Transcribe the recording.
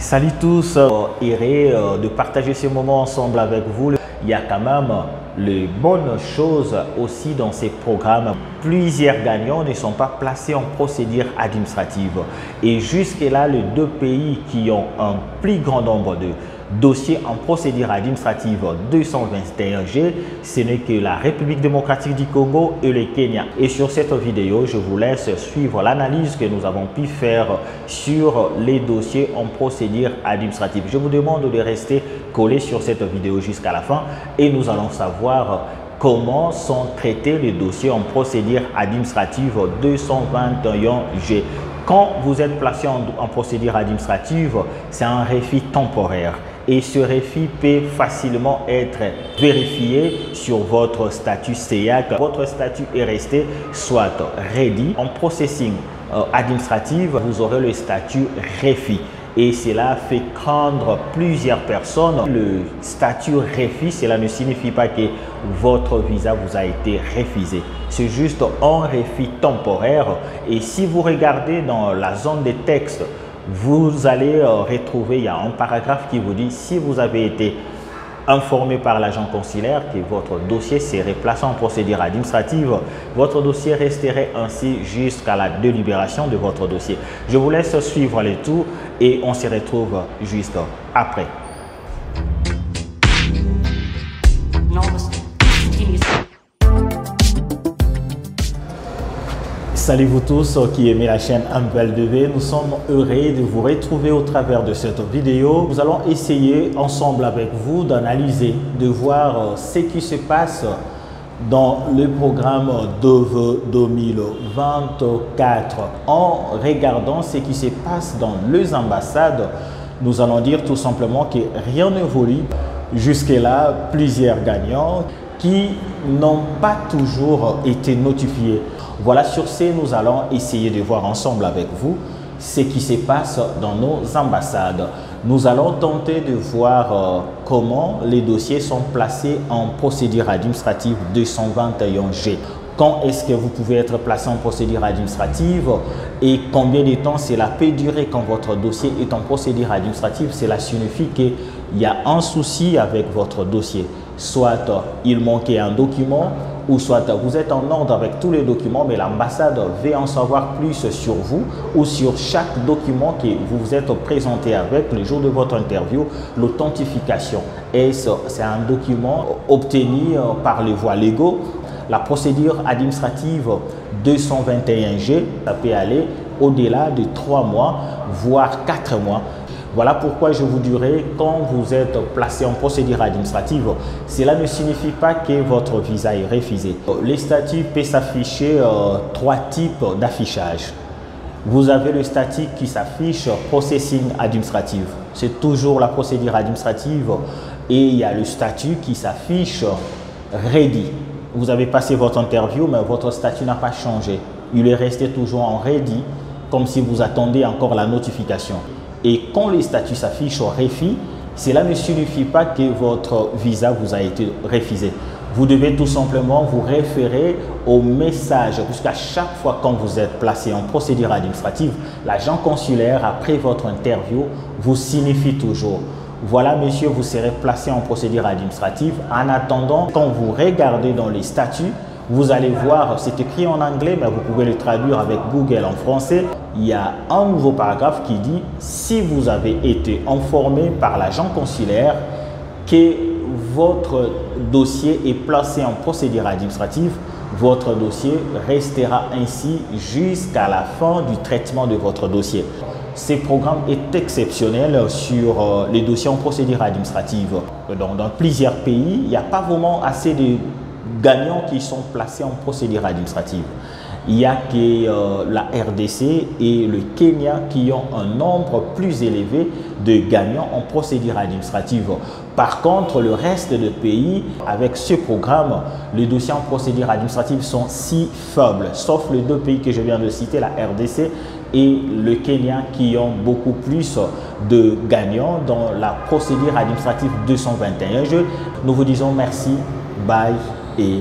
Salut tous, heureux de partager ce moment ensemble avec vous. Il y a quand même les bonnes choses aussi dans ces programmes. Plusieurs gagnants ne sont pas placés en procédure administrative. Et jusque-là, les deux pays qui ont un plus grand nombre de dossiers en procédure administrative 221G, ce n'est que la République démocratique du Congo et le Kenya. Et sur cette vidéo, je vous laisse suivre l'analyse que nous avons pu faire sur les dossiers en procédure administrative. Je vous demande de rester collé sur cette vidéo jusqu'à la fin et nous allons savoir comment sont traités les dossiers en procédure administrative 221G. Quand vous êtes placé en procédure administrative, c'est un refus temporaire. Et ce refus peut facilement être vérifié sur votre statut CEAC. Votre statut est resté soit ready. En processing administratif, vous aurez le statut refus. Et cela fait craindre plusieurs personnes. Le statut refus, cela ne signifie pas que votre visa vous a été refusé. C'est juste un refus temporaire. Et si vous regardez dans la zone de texte, vous allez retrouver, il y a un paragraphe qui vous dit si vous avez été informé par l'agent consulaire que votre dossier serait placé en procédure administrative, votre dossier resterait ainsi jusqu'à la délibération de votre dossier. Je vous laisse suivre le tout et on se retrouve juste après. Salut vous tous qui aimez la chaîne MVL2V, nous sommes heureux de vous retrouver au travers de cette vidéo. Nous allons essayer ensemble avec vous d'analyser, de voir ce qui se passe dans le programme DEVE 2024. En regardant ce qui se passe dans les ambassades, nous allons dire tout simplement que rien n'évolue. Jusque-là, plusieurs gagnants qui n'ont pas toujours été notifiés. Voilà, sur ce, nous allons essayer de voir ensemble avec vous ce qui se passe dans nos ambassades. Nous allons tenter de voir comment les dossiers sont placés en procédure administrative 221G. Quand est-ce que vous pouvez être placé en procédure administrative et combien de temps cela peut durer quand votre dossier est en procédure administrative? Cela signifie qu'il y a un souci avec votre dossier. Soit il manquait un document ou soit vous êtes en ordre avec tous les documents, mais l'ambassade veut en savoir plus sur vous ou sur chaque document que vous vous êtes présenté avec le jour de votre interview. L'authentification, c'est un document obtenu par les voies légaux. La procédure administrative 221G, ça peut aller au-delà de 3 mois, voire 4 mois. Voilà pourquoi je vous dirais, quand vous êtes placé en procédure administrative, cela ne signifie pas que votre visa est refusé. Les statuts peuvent s'afficher 3 types d'affichage. Vous avez le statut qui s'affiche processing administrative. C'est toujours la procédure administrative. Et il y a le statut qui s'affiche ready. Vous avez passé votre interview, mais votre statut n'a pas changé. Il est resté toujours en ready, comme si vous attendiez encore la notification. Et quand les statuts s'affichent au refus, cela ne signifie pas que votre visa vous a été refusé. Vous devez tout simplement vous référer au message, puisqu'à chaque fois quand vous êtes placé en procédure administrative, l'agent consulaire, après votre interview, vous signifie toujours: voilà, monsieur, vous serez placé en procédure administrative. En attendant, quand vous regardez dans les statuts, vous allez voir, c'est écrit en anglais, mais vous pouvez le traduire avec Google en français. Il y a un nouveau paragraphe qui dit: si vous avez été informé par l'agent consulaire que votre dossier est placé en procédure administrative, votre dossier restera ainsi jusqu'à la fin du traitement de votre dossier. Ce programme est exceptionnel sur les dossiers en procédure administrative. Dans plusieurs pays, il n'y a pas vraiment assez de gagnants qui sont placés en procédure administrative. Il n'y a que la RDC et le Kenya qui ont un nombre plus élevé de gagnants en procédure administrative. Par contre, le reste des pays, avec ce programme, les dossiers en procédure administrative sont si faibles, sauf les 2 pays que je viens de citer, la RDC et le Kenya, qui ont beaucoup plus de gagnants dans la procédure administrative 221G. Nous vous disons merci, bye et